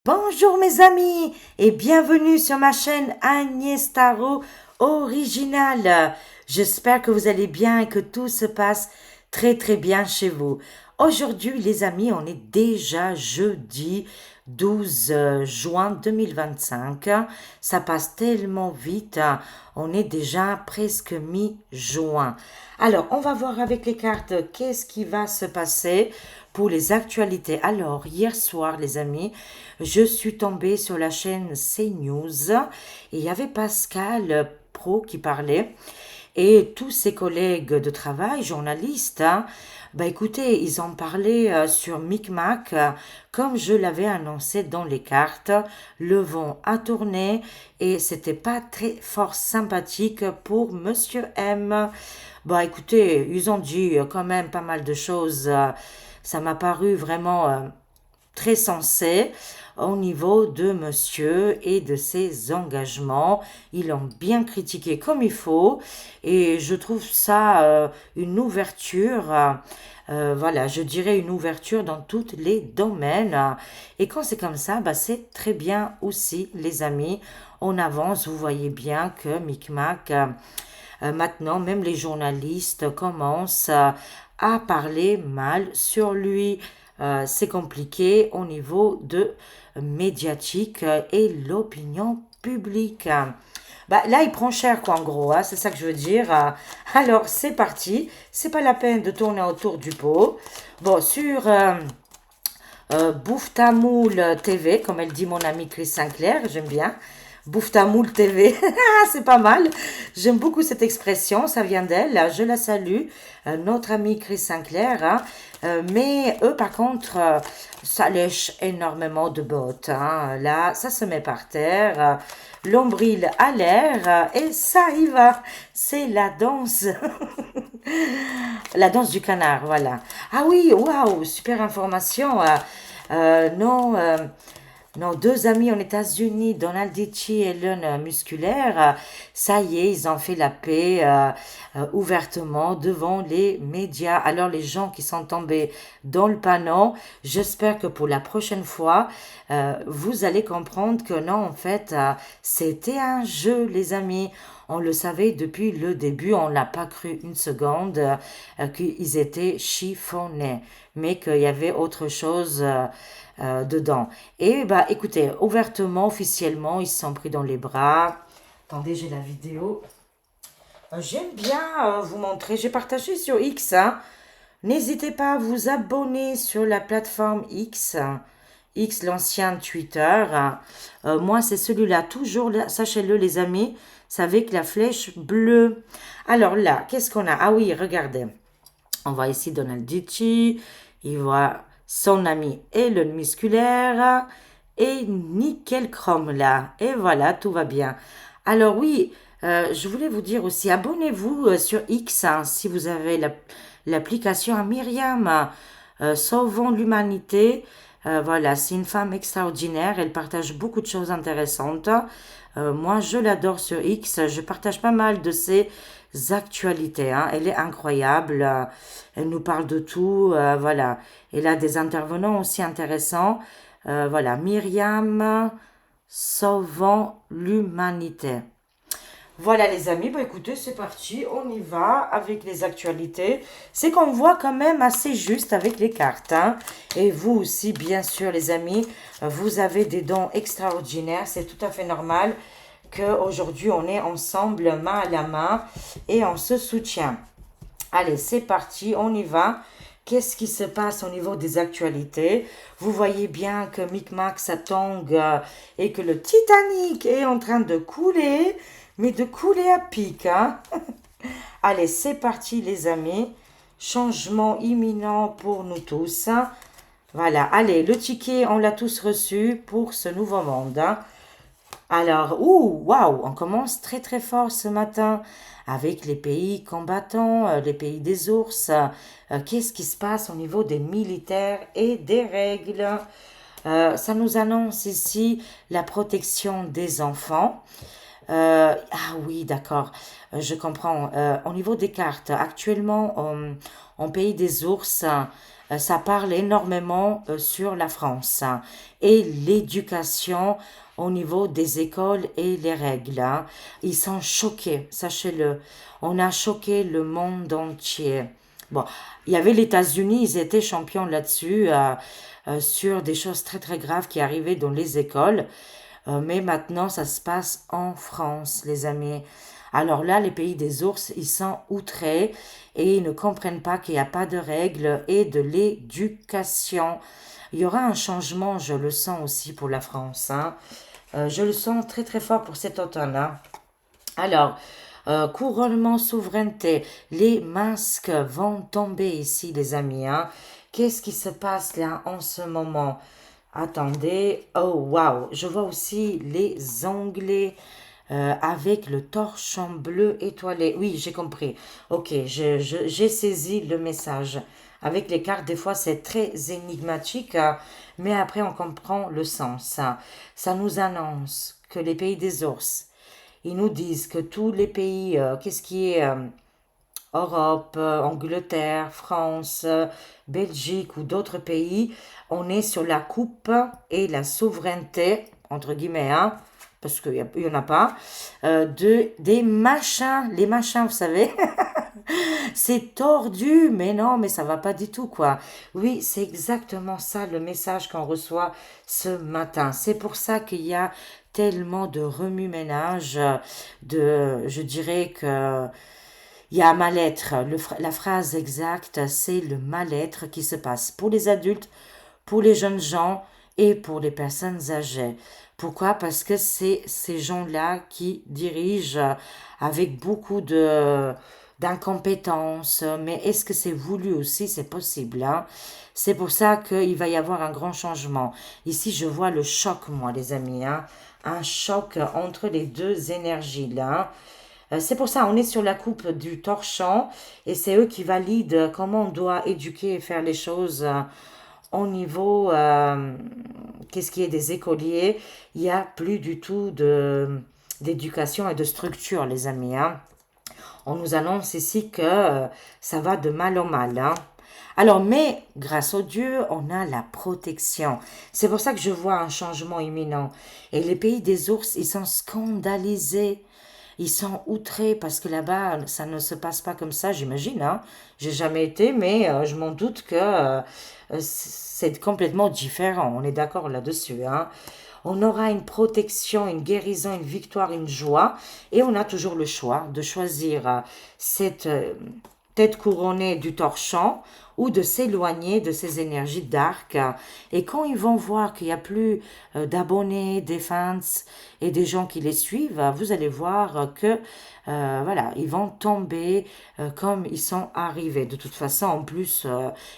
Bonjour mes amis et bienvenue sur ma chaîne Agnès Tarot Original. J'espère que vous allez bien et que tout se passe très bien chez vous. Aujourd'hui les amis, on est déjà jeudi 12 juin 2025. Ça passe tellement vite, on est déjà presque mi-juin. Alors on va voir avec les cartes qu'est-ce qui va se passer pour les actualités. Alors, hier soir, les amis, je suis tombée sur la chaîne CNews et il y avait Pascal Pro qui parlait et tous ses collègues de travail, journalistes, bah écoutez, ils ont parlé sur Micmac, comme je l'avais annoncé dans les cartes, le vent a tourné et c'était pas très fort sympathique pour Monsieur M. Bah écoutez, ils ont dit quand même pas mal de choses. Ça m'a paru vraiment très sensé au niveau de monsieur et de ses engagements. Ils l'ont bien critiqué comme il faut et je trouve ça une ouverture. Voilà, je dirais une ouverture dans tous les domaines. Et quand c'est comme ça, bah, c'est très bien aussi, les amis. On avance, vous voyez bien que Micmac, maintenant, même les journalistes commencent à parler mal sur lui. C'est compliqué au niveau de médiatique et l'opinion publique. Bah, là, il prend cher, quoi, en gros, hein, c'est ça que je veux dire. Alors, c'est parti. C'est pas la peine de tourner autour du pot. Bon, sur Bouffe ta moule TV, comme elle dit mon amie Chris Sinclair, j'aime bien. Bouffe ta moule TV, c'est pas mal. J'aime beaucoup cette expression, ça vient d'elle. Je la salue, notre amie Chris Sinclair. Mais eux, par contre, ça lèche énormément de bottes. Là, ça se met par terre, l'ombril à l'air, et ça y va. C'est la danse. La danse du canard, voilà. Ah oui, waouh, super information. Non, nos deux amis aux États-Unis, Donald Dichi et Elon Musculaire, ça y est, ils ont fait la paix ouvertement devant les médias. Alors les gens qui sont tombés dans le panneau, j'espère que pour la prochaine fois, vous allez comprendre que non, en fait, c'était un jeu, les amis. On le savait depuis le début, on n'a pas cru une seconde qu'ils étaient chiffonnés, mais qu'il y avait autre chose dedans. Et bah écoutez, ouvertement, officiellement, ils se sont pris dans les bras. Attendez, j'ai la vidéo. J'aime bien vous montrer. J'ai partagé sur X. N'hésitez pas à vous abonner sur la plateforme X. X, l'ancien Twitter. Moi, c'est celui-là. Toujours, sachez-le, les amis, c'est avec la flèche bleue. Alors là, qu'est-ce qu'on a? Ah oui, regardez. On voit ici Donald Dichi. Il voit son ami Elon Musculaire et Nickel Chrome là. Et voilà, tout va bien. Alors oui, je voulais vous dire aussi, abonnez-vous sur X si vous avez l'application à Myriam, Sauvons l'humanité. Voilà, c'est une femme extraordinaire, elle partage beaucoup de choses intéressantes. Moi, je l'adore sur X, je partage pas mal de ses actualités. Elle est incroyable, elle nous parle de tout, voilà. Elle a des intervenants aussi intéressants. Voilà, Myriam, Sauvons l'humanité. Voilà les amis, bah écoutez, c'est parti, on y va avec les actualités. C'est qu'on voit quand même assez juste avec les cartes. Et vous aussi, bien sûr les amis, vous avez des dons extraordinaires. C'est tout à fait normal qu'aujourd'hui on est ensemble, main à la main, et on se soutient. Allez, c'est parti, on y va. Qu'est-ce qui se passe au niveau des actualités? Vous voyez bien que Micmac, ça tangue et que le Titanic est en train de couler, mais de couler à pic. Allez, c'est parti les amis. Changement imminent pour nous tous. Voilà, allez, le ticket, on l'a tous reçu pour ce nouveau monde. Alors, waouh, on commence très fort ce matin avec les pays combattants, les pays des ours. Qu'est-ce qui se passe au niveau des militaires et des règles? Ça nous annonce ici la protection des enfants. Ah oui, d'accord, je comprends. Au niveau des cartes, actuellement, en pays des ours, ça parle énormément sur la France, hein, et l'éducation au niveau des écoles et les règles, hein. Ils sont choqués, sachez-le. On a choqué le monde entier. Bon, il y avait les États-Unis, ils étaient champions là-dessus, sur des choses très très graves qui arrivaient dans les écoles. Mais maintenant, ça se passe en France, les amis. Alors là, les pays des ours, ils sont outrés et ils ne comprennent pas qu'il n'y a pas de règles et de l'éducation. Il y aura un changement, je le sens aussi pour la France, hein. Je le sens très très fort pour cet automne, hein. Alors, couronnement, souveraineté, les masques vont tomber ici, les amis, hein. Qu'est-ce qui se passe là en ce moment? Attendez, oh waouh, je vois aussi les onglets avec le torchon bleu étoilé. Oui, j'ai compris. Ok, j'ai saisi le message. Avec les cartes, des fois, c'est très énigmatique, mais après, on comprend le sens, hein. Ça nous annonce que les pays des ours, ils nous disent que tous les pays, qu'est-ce qui est Europe, Angleterre, France, Belgique ou d'autres pays, on est sur la coupe et la souveraineté, entre guillemets, hein, parce qu'il n'y en a pas, des machins, les machins, vous savez, c'est tordu, mais non, mais ça va pas du tout, quoi. Oui, c'est exactement ça le message qu'on reçoit ce matin. C'est pour ça qu'il y a tellement de remue-ménage, je dirais que il y a un mal-être. La phrase exacte, c'est le mal-être qui se passe pour les adultes, pour les jeunes gens et pour les personnes âgées. Pourquoi? Parce que c'est ces gens-là qui dirigent avec beaucoup de d'incompétence. Mais est-ce que c'est voulu aussi? C'est possible, hein? C'est pour ça qu'il va y avoir un grand changement. Ici, je vois le choc, moi, les amis, hein. Un choc entre les deux énergies, là. C'est pour ça, on est sur la coupe du torchon et c'est eux qui valident comment on doit éduquer et faire les choses au niveau, qu'est-ce qui est des écoliers. Il n'y a plus du tout d'éducation et de structure, les amis, hein. On nous annonce ici que ça va de mal en mal, hein. Alors, mais grâce au Dieu, on a la protection. C'est pour ça que je vois un changement imminent. Et les pays des ours, ils sont scandalisés. Ils sont outrés parce que là-bas, ça ne se passe pas comme ça, j'imagine, hein. J'ai jamais été, mais je m'en doute que c'est complètement différent. On est d'accord là-dessus, hein. On aura une protection, une guérison, une victoire, une joie, et on a toujours le choix de choisir cette tête couronnée du torchon ou de s'éloigner de ces énergies dark. Et quand ils vont voir qu'il n'y a plus d'abonnés, des fans et des gens qui les suivent, vous allez voir que voilà, ils vont tomber comme ils sont arrivés. De toute façon, en plus,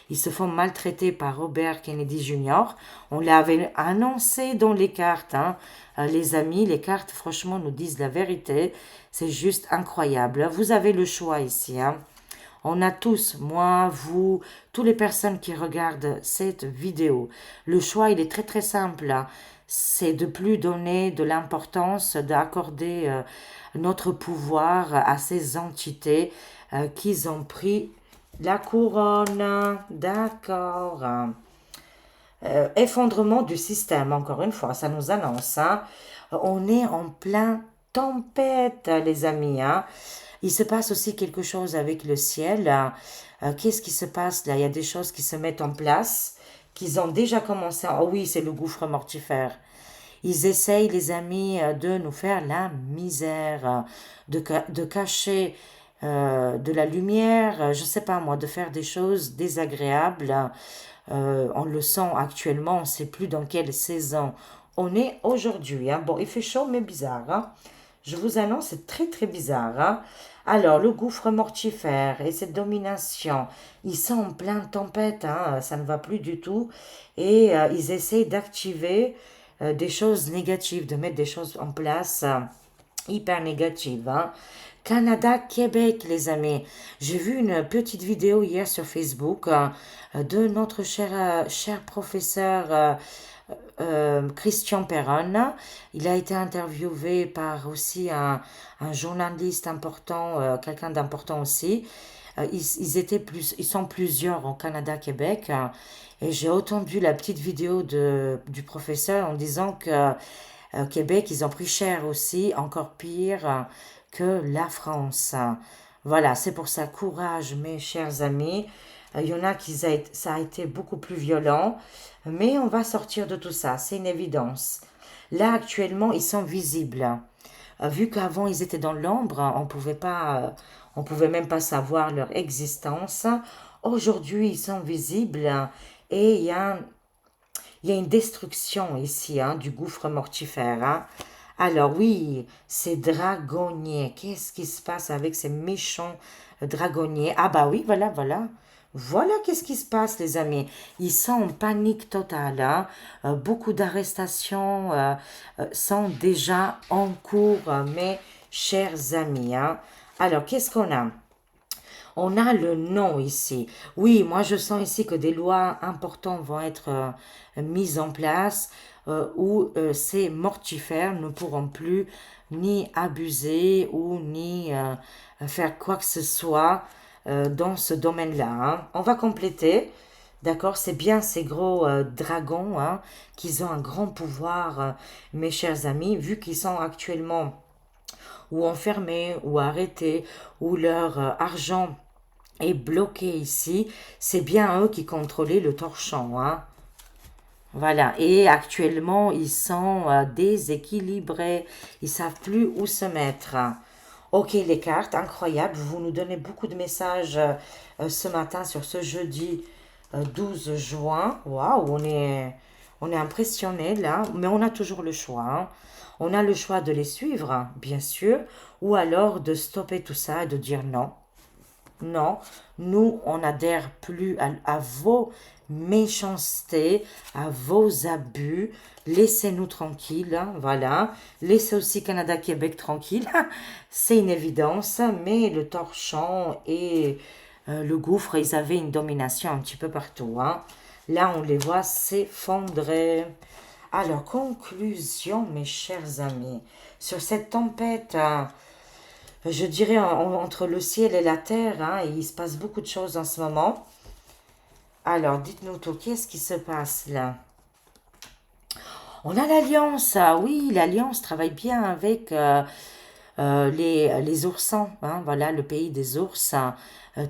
ils se font maltraiter par Robert Kennedy Jr. On l'avait annoncé dans les cartes, hein. Les amis, les cartes, franchement, nous disent la vérité. C'est juste incroyable. Vous avez le choix ici, hein. On a tous, moi, vous, toutes les personnes qui regardent cette vidéo. Le choix, il est très très simple, hein. C'est de plus donner de l'importance, d'accorder notre pouvoir à ces entités qui ont pris la couronne. D'accord. Effondrement du système, encore une fois, ça nous annonce, hein. On est en plein tempête, les amis, hein. Il se passe aussi quelque chose avec le ciel. Qu'est-ce qui se passe là? Il y a des choses qui se mettent en place, qu'ils ont déjà commencé. Oh oui, c'est le gouffre mortifère. Ils essayent, les amis, de nous faire la misère, de cacher de la lumière, je sais pas moi, de faire des choses désagréables. On le sent actuellement, on ne sait plus dans quelle saison on est aujourd'hui, hein. Bon, il fait chaud, mais bizarre, hein. Je vous annonce, c'est très très bizarre, hein. Alors, le gouffre mortifère et cette domination, ils sont en pleine tempête, hein, ça ne va plus du tout. Et ils essaient d'activer des choses négatives, de mettre des choses en place hyper négatives, hein. Canada, Québec, les amis. J'ai vu une petite vidéo hier sur Facebook de notre cher professeur Christian Perron. Il a été interviewé par aussi un journaliste important, quelqu'un d'important aussi. Ils sont plusieurs au Canada, Québec. Et j'ai entendu la petite vidéo du professeur en disant que Québec, ils ont pris cher aussi, encore pire que la France. Voilà, c'est pour ça, courage, mes chers amis. Il y en a ça a été beaucoup plus violent, mais on va sortir de tout ça, c'est une évidence. Là, actuellement, ils sont visibles. Vu qu'avant, ils étaient dans l'ombre, on pouvait même pas savoir leur existence. Aujourd'hui, ils sont visibles et il y a une destruction ici, hein, du gouffre mortifère, hein. Alors oui, ces dragonniers, qu'est-ce qui se passe avec ces méchants dragonniers? Ah bah oui, voilà, voilà. Voilà qu'est-ce qui se passe, les amis. Ils sont en panique totale, hein. Beaucoup d'arrestations sont déjà en cours, mes chers amis, hein. Alors, qu'est-ce qu'on a? On a le nom ici. Oui, moi je sens ici que des lois importantes vont être mises en place où ces mortifères ne pourront plus ni abuser ou ni faire quoi que ce soit dans ce domaine-là, hein. On va compléter. D'accord, c'est bien ces gros dragons, hein, qui ont un grand pouvoir, mes chers amis, vu qu'ils sont actuellement ou enfermés ou arrêtés, ou leur argent est bloqué ici, c'est bien eux qui contrôlaient le torchon, hein. Voilà, et actuellement, ils sont déséquilibrés, ils savent plus où se mettre. Ok, les cartes, incroyable, vous nous donnez beaucoup de messages ce matin sur ce jeudi 12 juin. Waouh, on est impressionné là, mais on a toujours le choix, hein. On a le choix de les suivre, hein, bien sûr, ou alors de stopper tout ça et de dire non. Non, nous, on n'adhère plus à vos méchancetés, à vos abus. Laissez-nous tranquilles, hein, voilà. Laissez aussi Canada-Québec tranquille. C'est une évidence, mais le torchon et le gouffre, ils avaient une domination un petit peu partout, hein. Là, on les voit s'effondrer. Alors, conclusion, mes chers amis, sur cette tempête, hein, je dirais entre le ciel et la terre, hein, il se passe beaucoup de choses en ce moment. Alors, dites-nous tout, qu'est-ce qui se passe là? On a l'Alliance, ah oui, l'Alliance travaille bien avec les oursins, hein, voilà, le pays des ours, hein,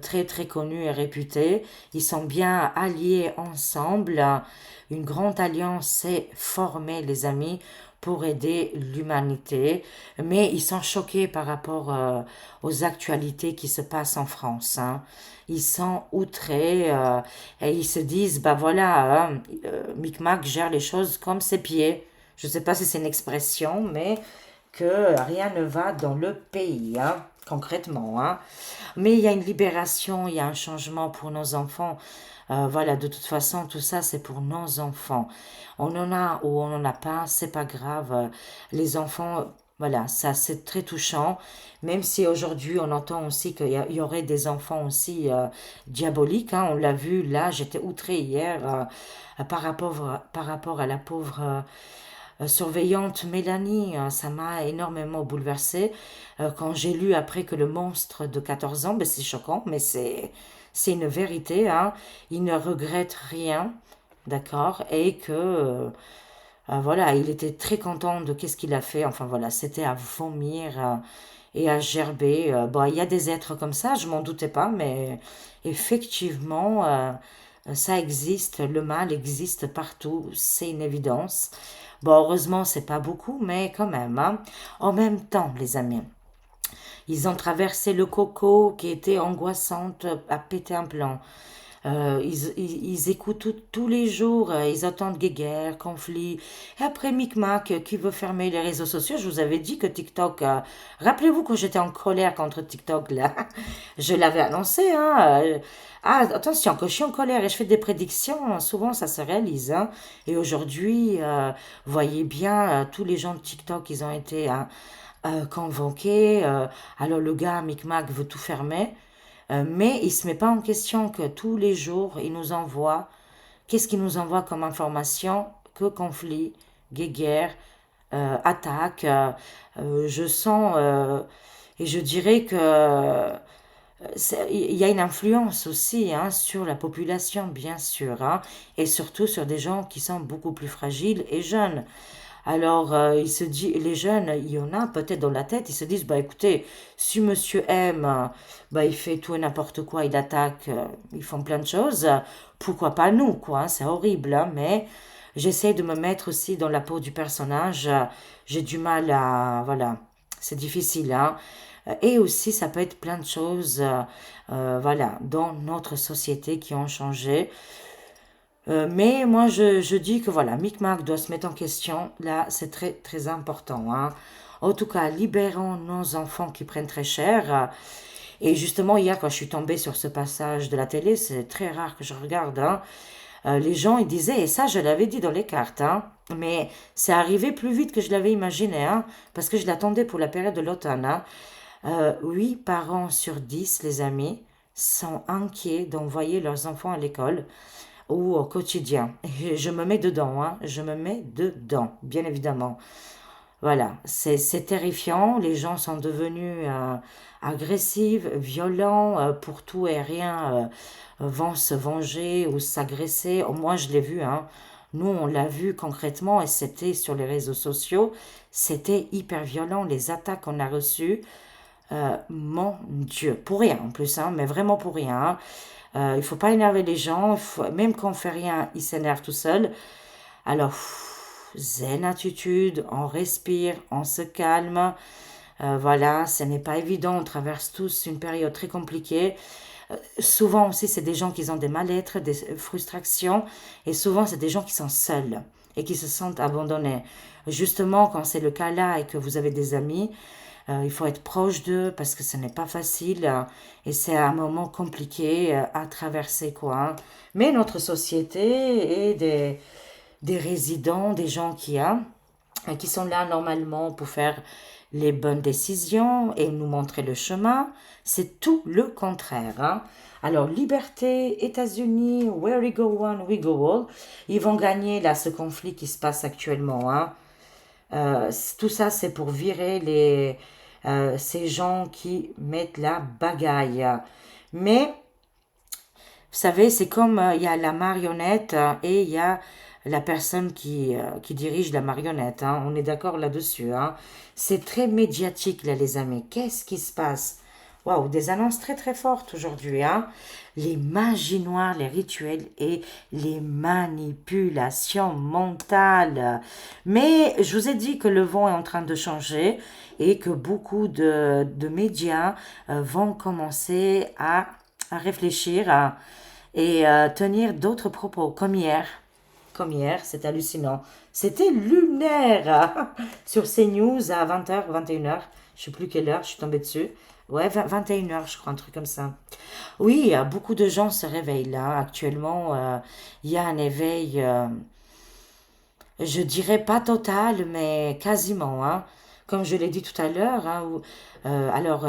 très très connu et réputé. Ils sont bien alliés ensemble. Une grande alliance s'est formée, les amis, pour aider l'humanité. Mais ils sont choqués par rapport aux actualités qui se passent en France, hein. Ils sont outrés et ils se disent, bah voilà, hein, Micmac gère les choses comme ses pieds. Je ne sais pas si c'est une expression, mais que rien ne va dans le pays, hein, concrètement, hein. Mais il y a une libération, il y a un changement pour nos enfants. Voilà, de toute façon, tout ça, c'est pour nos enfants. On en a ou on n'en a pas, c'est pas grave. Les enfants, voilà, ça, c'est très touchant. Même si aujourd'hui, on entend aussi il y aurait des enfants aussi diaboliques, hein. On l'a vu, là, j'étais outrée hier par rapport à la pauvre surveillante Mélanie, ça m'a énormément bouleversée. Quand j'ai lu après que le monstre de 14 ans, ben c'est choquant, mais c'est une vérité, hein. Il ne regrette rien, d'accord, et que voilà, il était très content de qu'est-ce qu'il a fait. Enfin voilà, c'était à vomir et à gerber. Bon, il y a des êtres comme ça, je m'en doutais pas, mais effectivement, ça existe, le mal existe partout, c'est une évidence. Bon, heureusement, c'est pas beaucoup, mais quand même, hein. En même temps, les amis, ils ont traversé le coco qui était angoissante à péter un plomb. Ils écoutent tous les jours, ils entendent guerre, conflit. Et après, Micmac qui veut fermer les réseaux sociaux, je vous avais dit que TikTok... rappelez-vous que j'étais en colère contre TikTok, là. Je l'avais annoncé, hein. Ah, attention, quand je suis en colère et je fais des prédictions, souvent ça se réalise, hein. Et aujourd'hui, voyez bien, tous les gens de TikTok, ils ont été hein, convoqués. Alors le gars, Micmac, veut tout fermer. Mais il ne se met pas en question que tous les jours, il nous envoie, qu'est-ce qu'il nous envoie comme information? Que conflit, guerre, attaque. Je sens, et je dirais que il y a une influence aussi hein, sur la population, bien sûr, hein, et surtout sur des gens qui sont beaucoup plus fragiles et jeunes. Alors, il se dit, les jeunes, il y en a peut-être dans la tête, ils se disent, bah écoutez, si monsieur aime, bah il fait tout et n'importe quoi, il attaque, ils font plein de choses, pourquoi pas nous, quoi, hein, c'est horrible, hein, mais j'essaie de me mettre aussi dans la peau du personnage, j'ai du mal à, voilà, c'est difficile, hein, et aussi ça peut être plein de choses, voilà, dans notre société qui ont changé. Mais moi, je dis que voilà, Micmac doit se mettre en question. Là, c'est très, très important, hein. En tout cas, libérons nos enfants qui prennent très cher. Et justement, hier, quand je suis tombée sur ce passage de la télé, c'est très rare que je regarde, hein, les gens, ils disaient, et ça, je l'avais dit dans les cartes, hein, mais c'est arrivé plus vite que je l'avais imaginé, hein, parce que je l'attendais pour la période de l'automne, hein. 8 parents sur 10, les amis, sont inquiets d'envoyer leurs enfants à l'école ou au quotidien. Et je me mets dedans, hein, je me mets dedans, bien évidemment. Voilà, c'est terrifiant. Les gens sont devenus agressifs, violents, pour tout et rien, vont se venger ou s'agresser. Moi, je l'ai vu, hein. Nous, on l'a vu concrètement et c'était sur les réseaux sociaux. C'était hyper violent, les attaques qu'on a reçues. Mon Dieu, pour rien en plus, hein, mais vraiment pour rien, hein. Il faut pas énerver les gens, même quand on fait rien, ils s'énervent tout seuls. Alors, zen attitude, on respire, on se calme. Voilà, ce n'est pas évident, on traverse tous une période très compliquée. Souvent aussi, c'est des gens qui ont des mal-être, des frustrations, et souvent, c'est des gens qui sont seuls et qui se sentent abandonnés. Justement, quand c'est le cas là et que vous avez des amis, il faut être proche d'eux parce que ce n'est pas facile et c'est un moment compliqué à traverser, quoi, hein. Mais notre société est des résidents, des gens qui sont là normalement pour faire les bonnes décisions et nous montrer le chemin. C'est tout le contraire, hein. Alors, liberté, États-Unis, where we go one, we go all. Ils vont gagner là ce conflit qui se passe actuellement, hein. Tout ça, c'est pour virer ces gens qui mettent la bagaille. Mais vous savez, c'est comme il y a la marionnette et il y a la personne qui dirige la marionnette, hein. On est d'accord là-dessus, hein. C'est très médiatique, là, les amis. Qu'est-ce qui se passe? Waouh, des annonces très très fortes aujourd'hui, hein. Les magies noires, les rituels et les manipulations mentales. Mais je vous ai dit que le vent est en train de changer et que beaucoup de médias vont commencer à réfléchir et tenir d'autres propos, comme hier. Comme hier, c'est hallucinant. C'était lunaire sur CNews à 20h, 21h. Je sais plus quelle heure, je suis tombée dessus. Ouais, 21h, je crois, un truc comme ça. Oui, beaucoup de gens se réveillent là. Actuellement, il y a un éveil, je dirais pas total, mais quasiment, hein. Comme je l'ai dit tout à l'heure, hein, alors,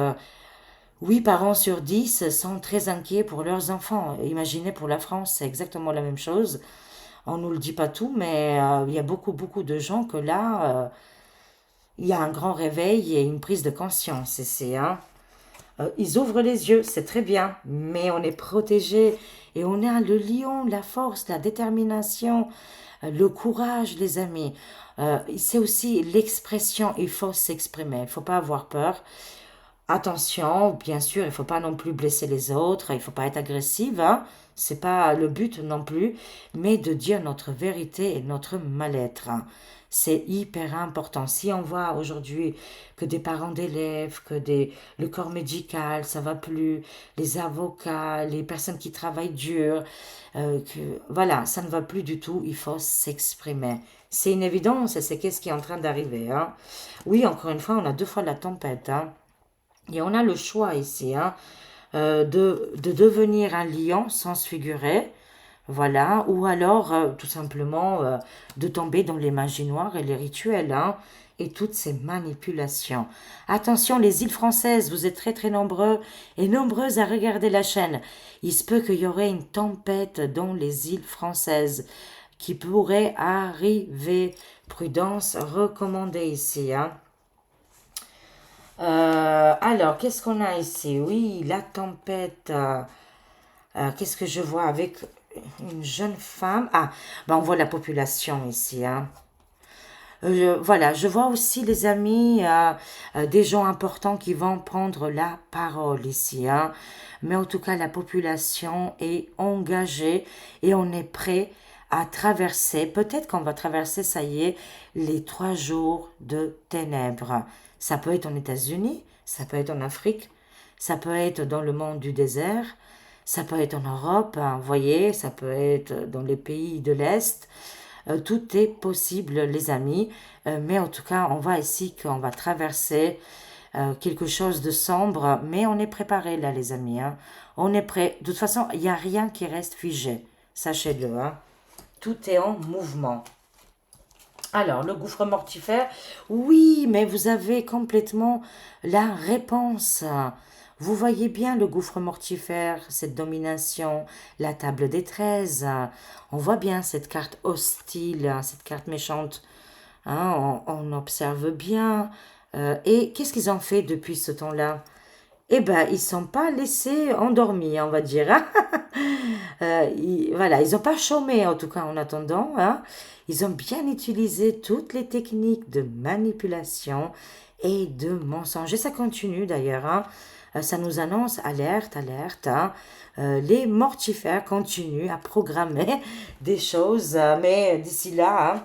8 parents sur 10 sont très inquiets pour leurs enfants. Imaginez pour la France, c'est exactement la même chose. On nous le dit pas tout, mais il y a beaucoup, beaucoup de gens que là, il y a un grand réveil et une prise de conscience. Hein. Ils ouvrent les yeux, c'est très bien, mais on est protégé et on a le lion, la force, la détermination, le courage, les amis. C'est aussi l'expression, il faut s'exprimer, il ne faut pas avoir peur. Attention, bien sûr, il ne faut pas non plus blesser les autres, il ne faut pas être agressive, hein, c'est pas le but non plus, mais de dire notre vérité et notre mal-être, hein. C'est hyper important. Si on voit aujourd'hui que des parents d'élèves, le corps médical, ça va plus, les avocats, les personnes qui travaillent dur, voilà, ça ne va plus du tout, il faut s'exprimer. C'est une évidence et c'est qu'est-ce qui est en train d'arriver, hein. Oui, encore une fois, on a deux fois la tempête, hein. Et on a le choix ici, hein, de devenir un lion sans se figurer, voilà, ou alors tout simplement de tomber dans les magies noires et les rituels, hein, et toutes ces manipulations. Attention, les îles françaises, vous êtes très très nombreux et nombreuses à regarder la chaîne. Il se peut qu'il y aurait une tempête dans les îles françaises qui pourrait arriver. Prudence recommandée ici, hein. Alors, qu'est-ce qu'on a ici? Oui, la tempête. Qu'est-ce que je vois avec une jeune femme? Ah, ben on voit la population ici, hein. Voilà, je vois aussi les amis, des gens importants qui vont prendre la parole ici, hein. Mais en tout cas, la population est engagée et on est prêt à traverser. Peut-être qu'on va traverser, ça y est, les 3 jours de ténèbres. Ça peut être en États-Unis, ça peut être en Afrique, ça peut être dans le monde du désert, ça peut être en Europe, hein, vous voyez, ça peut être dans les pays de l'Est. Tout est possible, les amis. Mais en tout cas, on voit ici qu'on va traverser quelque chose de sombre, mais on est préparé là, les amis, hein. On est prêt. De toute façon, il n'y a rien qui reste figé. Sachez-le, hein. Tout est en mouvement. Alors, le gouffre mortifère, oui, mais vous avez complètement la réponse. Vous voyez bien le gouffre mortifère, cette domination, la table des 13. On voit bien cette carte hostile, cette carte méchante. Hein, on observe bien. Et qu'est-ce qu'ils ont fait depuis ce temps-là? Eh ben, ils ne sont pas laissés endormis, on va dire, hein. Voilà, ils n'ont pas chômé en tout cas en attendant, hein. Ils ont bien utilisé toutes les techniques de manipulation et de mensonge. Et ça continue d'ailleurs, hein. Ça nous annonce alerte, alerte, hein. Les mortifères continuent à programmer des choses, mais d'ici là, hein,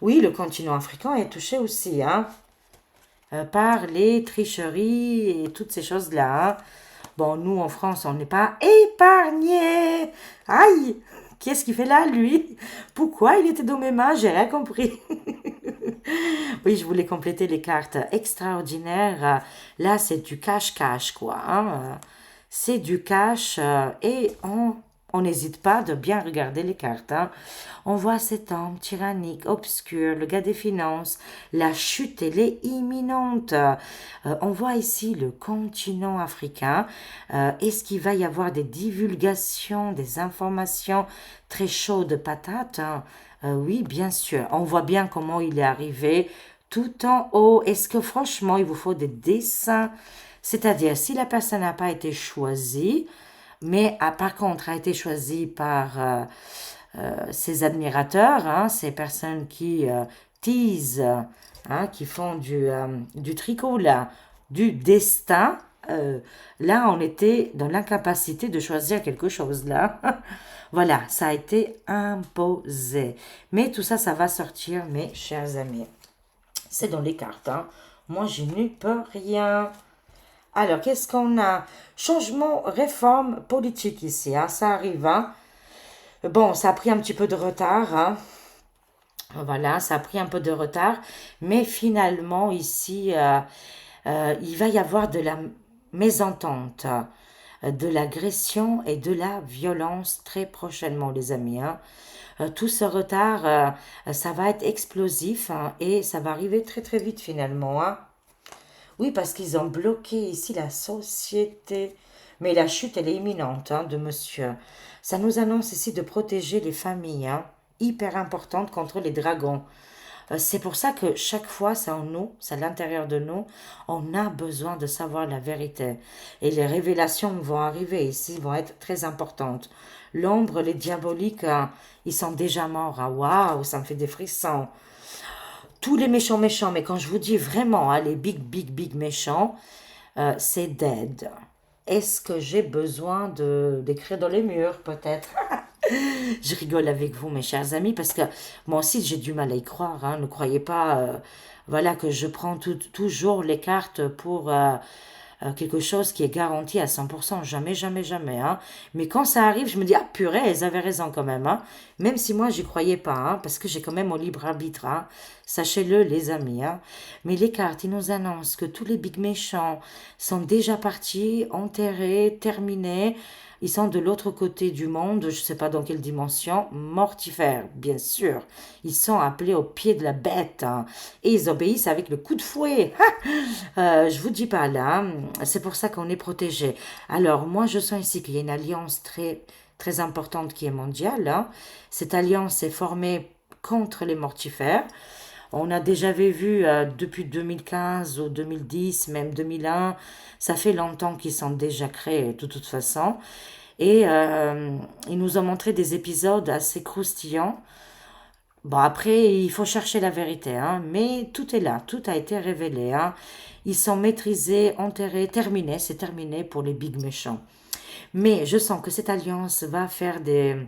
oui, le continent africain est touché aussi, hein, par les tricheries et toutes ces choses-là, hein. Bon, nous, en France, on n'est pas épargnés. Aïe! Qu'est-ce qu'il fait là, lui? Pourquoi il était dans mes mains? J'ai rien compris. Oui, je voulais compléter les cartes extraordinaires. Là, c'est du cash-cash, quoi, hein. C'est du cash et on n'hésite pas de bien regarder les cartes, hein. On voit cet homme tyrannique, obscur, le gars des finances. La chute, elle est imminente. On voit ici le continent africain. Est-ce qu'il va y avoir des divulgations, des informations très chaudes de patates, hein? Oui, bien sûr. On voit bien comment il est arrivé tout en haut. Est-ce que franchement, il vous faut des dessins? C'est-à-dire, si la personne n'a pas été choisie, mais par contre a été choisie par ses admirateurs, hein, ces personnes qui teasent, hein, qui font du tricot, là, du destin, euh, là, on était dans l'incapacité de choisir quelque chose, là. Voilà, ça a été imposé. Mais tout ça, ça va sortir, mes chers amis. C'est dans les cartes, hein. Moi, je n'y peux rien. Alors, qu'est-ce qu'on a? Changement, réforme politique ici, hein, ça arrive, hein. Bon, ça a pris un petit peu de retard, hein. Voilà, ça a pris un peu de retard, mais finalement, ici, il va y avoir de la mésentente, de l'agression et de la violence très prochainement, les amis, hein. Tout ce retard, ça va être explosif, hein, et ça va arriver très très vite finalement, hein. Oui, parce qu'ils ont bloqué ici la société. Mais la chute, elle est imminente, hein, de monsieur. Ça nous annonce ici de protéger les familles, hein, hyper importantes contre les dragons. C'est pour ça que chaque fois, c'est en nous, c'est à l'intérieur de nous, on a besoin de savoir la vérité. Et les révélations vont arriver ici, vont être très importantes. L'ombre, les diaboliques, hein, ils sont déjà morts, hein. Waouh, ça me fait des frissons. Tous les méchants méchants, mais quand je vous dis vraiment, hein, les big, big, big méchants, c'est dead. Est-ce que j'ai besoin de d'écrire dans les murs, peut-être? Je rigole avec vous, mes chers amis, parce que moi aussi, j'ai du mal à y croire, hein. Ne croyez pas, voilà, que je prends toujours les cartes pour quelque chose qui est garanti à 100%. Jamais, jamais, jamais, hein. Mais quand ça arrive, je me dis, ah purée, elles avaient raison quand même, hein. Même si moi, j'y croyais pas, hein, parce que j'ai quand même mon libre arbitre, hein. Sachez-le, les amis, hein. Mais les cartes, ils nous annoncent que tous les big méchants sont déjà partis, enterrés, terminés. Ils sont de l'autre côté du monde, je ne sais pas dans quelle dimension, mortifères, bien sûr. Ils sont appelés au pied de la bête, hein, et ils obéissent avec le coup de fouet. Je vous dis pas là, hein, c'est pour ça qu'on est protégé. Alors, moi, je sens ici qu'il y a une alliance très, très importante qui est mondiale, hein. Cette alliance est formée contre les mortifères. On a déjà vu depuis 2015 ou 2010, même 2001, ça fait longtemps qu'ils sont déjà créés de toute façon. Et ils nous ont montré des épisodes assez croustillants. Bon, après, il faut chercher la vérité, hein, mais tout est là, tout a été révélé, hein. Ils sont maîtrisés, enterrés, terminés, c'est terminé pour les big méchants. Mais je sens que cette alliance va faire des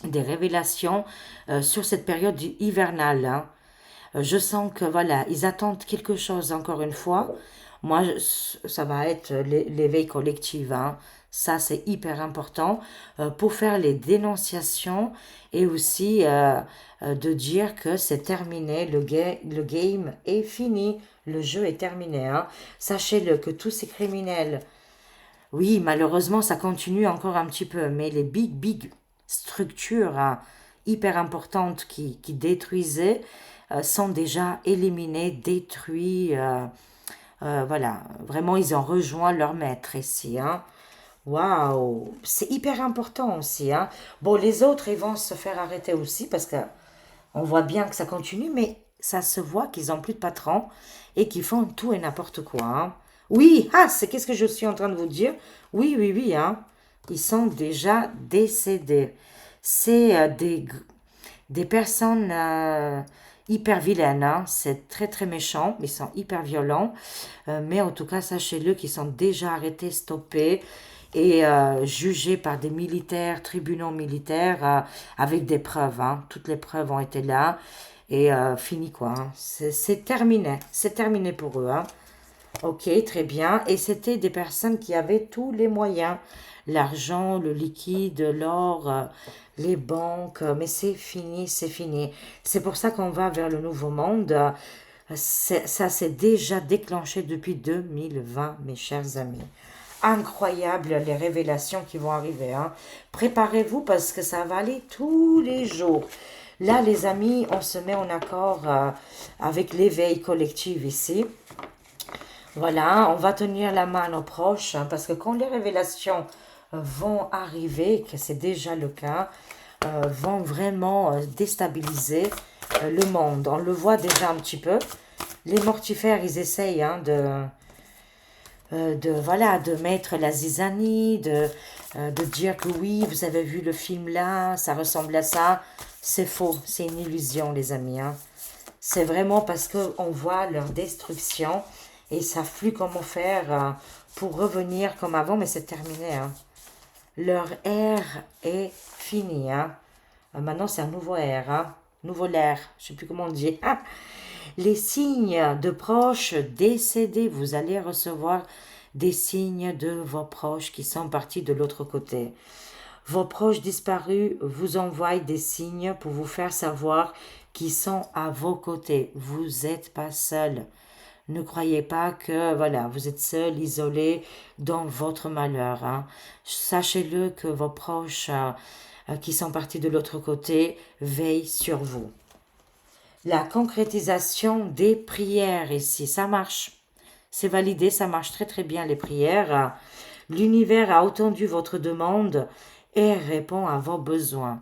révélations sur cette période hivernale, hein. Je sens que voilà, ils attendent quelque chose encore une fois. Moi, ça va être l'éveil collectif, hein. Ça, c'est hyper important pour faire les dénonciations et aussi de dire que c'est terminé, le game est fini, le jeu est terminé, hein. Sachez-le que tous ces criminels, oui, malheureusement, ça continue encore un petit peu, mais les big structures hein, hyper importantes qui détruisaient sont déjà éliminées, détruits. Voilà, vraiment, ils ont rejoint leur maître ici, hein. Waouh, c'est hyper important aussi, hein. Bon, les autres, ils vont se faire arrêter aussi parce que on voit bien que ça continue, mais ça se voit qu'ils ont plus de patron et qu'ils font tout et n'importe quoi, hein. Oui, ah, c'est qu'est-ce que je suis en train de vous dire? Oui, hein. Ils sont déjà décédés. C'est des personnes hyper vilaines, hein. C'est très méchant, ils sont hyper violents. Mais en tout cas, sachez-le qu'ils sont déjà arrêtés, stoppés et jugés par des militaires, tribunaux militaires, avec des preuves, hein. Toutes les preuves ont été là et fini quoi, hein. C'est terminé pour eux, hein. Ok, très bien. Et c'était des personnes qui avaient tous les moyens, l'argent, le liquide, l'or, les banques, mais c'est fini, c'est fini. C'est pour ça qu'on va vers le nouveau monde. Ça s'est déjà déclenché depuis 2020, mes chers amis. Incroyable les révélations qui vont arriver, hein. Préparez-vous parce que ça va aller tous les jours. Là, les amis, on se met en accord avec l'éveil collectif ici. Voilà, on va tenir la main à nos proches, hein, parce que quand les révélations vont arriver, que c'est déjà le cas, vont vraiment déstabiliser le monde. On le voit déjà un petit peu. Les mortifères, ils essayent hein, voilà, de mettre la zizanie, de dire que oui, vous avez vu le film là, ça ressemble à ça. C'est faux, c'est une illusion, les amis, hein. C'est vraiment parce qu'on voit leur destruction et ils savent plus comment faire pour revenir comme avant, mais c'est terminé, hein. Leur ère est finie, hein. Maintenant, c'est un nouveau ère, hein. Nouveau l'air, je sais plus comment on dit. Ah, les signes de proches décédés, vous allez recevoir des signes de vos proches qui sont partis de l'autre côté. Vos proches disparus vous envoient des signes pour vous faire savoir qu'ils sont à vos côtés. Vous n'êtes pas seul. Ne croyez pas que voilà, vous êtes seul, isolé dans votre malheur, hein. Sachez-le que vos proches qui sont partis de l'autre côté veillent sur vous. La concrétisation des prières ici, ça marche. C'est validé, ça marche très bien les prières. L'univers a entendu votre demande et répond à vos besoins.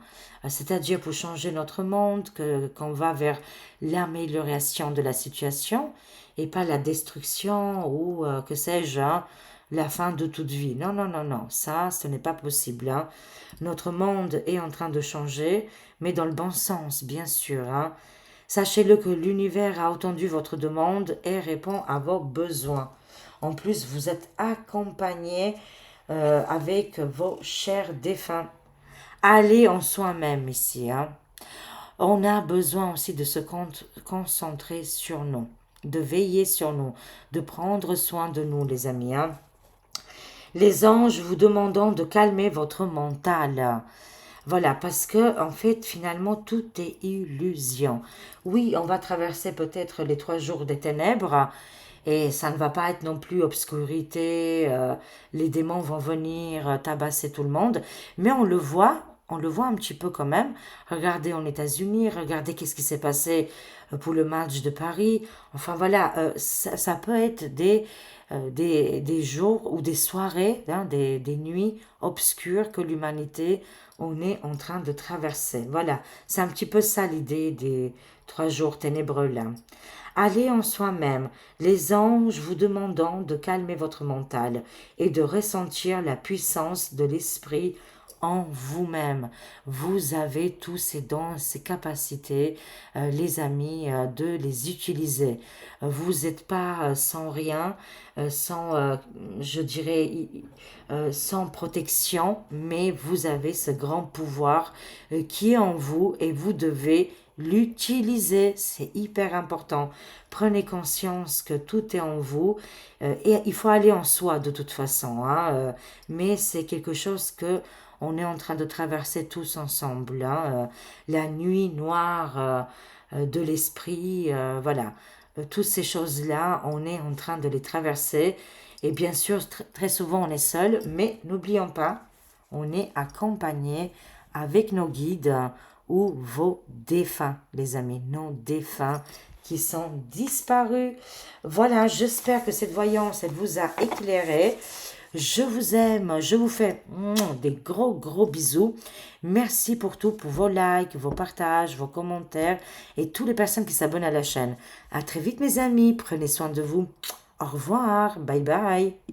C'est-à-dire pour changer notre monde, qu'on va vers l'amélioration de la situation et pas la destruction ou, que sais-je, hein, la fin de toute vie. Non, ça, ce n'est pas possible, hein. Notre monde est en train de changer, mais dans le bon sens, bien sûr, hein. Sachez-le que l'univers a entendu votre demande et répond à vos besoins. En plus, vous êtes accompagné avec vos chers défunts. Allez en soi-même ici, hein. On a besoin aussi de se concentrer sur nous, de veiller sur nous, de prendre soin de nous, les amis, hein. Les anges vous demandant de calmer votre mental. Voilà, parce que en fait, finalement, tout est illusion. Oui, on va traverser peut-être les 3 jours des ténèbres, et ça ne va pas être non plus obscurité, les démons vont venir tabasser tout le monde, mais on le voit, on le voit un petit peu quand même. Regardez en États-Unis, regardez qu'est-ce qui s'est passé pour le match de Paris. Enfin voilà, ça peut être des jours ou des soirées, hein, des nuits obscures que l'humanité on est en train de traverser. Voilà, c'est un petit peu ça l'idée des 3 jours ténébreux là. Allez en soi-même, les anges vous demandant de calmer votre mental et de ressentir la puissance de l'esprit en vous-même. Vous avez tous ces dons, ces capacités, les amis, de les utiliser. Vous n'êtes pas sans rien, sans, je dirais, sans protection, mais vous avez ce grand pouvoir qui est en vous et vous devez l'utiliser. C'est hyper important. Prenez conscience que tout est en vous et il faut aller en soi de toute façon, hein, mais c'est quelque chose que on est en train de traverser tous ensemble, hein, la nuit noire de l'esprit, voilà. Toutes ces choses-là, on est en train de les traverser. Et bien sûr, très souvent, on est seul, mais n'oublions pas, on est accompagné avec nos guides ou vos défunts, les amis, nos défunts qui sont disparus. Voilà, j'espère que cette voyance, elle vous a éclairé. Je vous aime, je vous fais des gros gros bisous. Merci pour tout, pour vos likes, vos partages, vos commentaires et toutes les personnes qui s'abonnent à la chaîne. À très vite mes amis, prenez soin de vous. Au revoir, bye bye.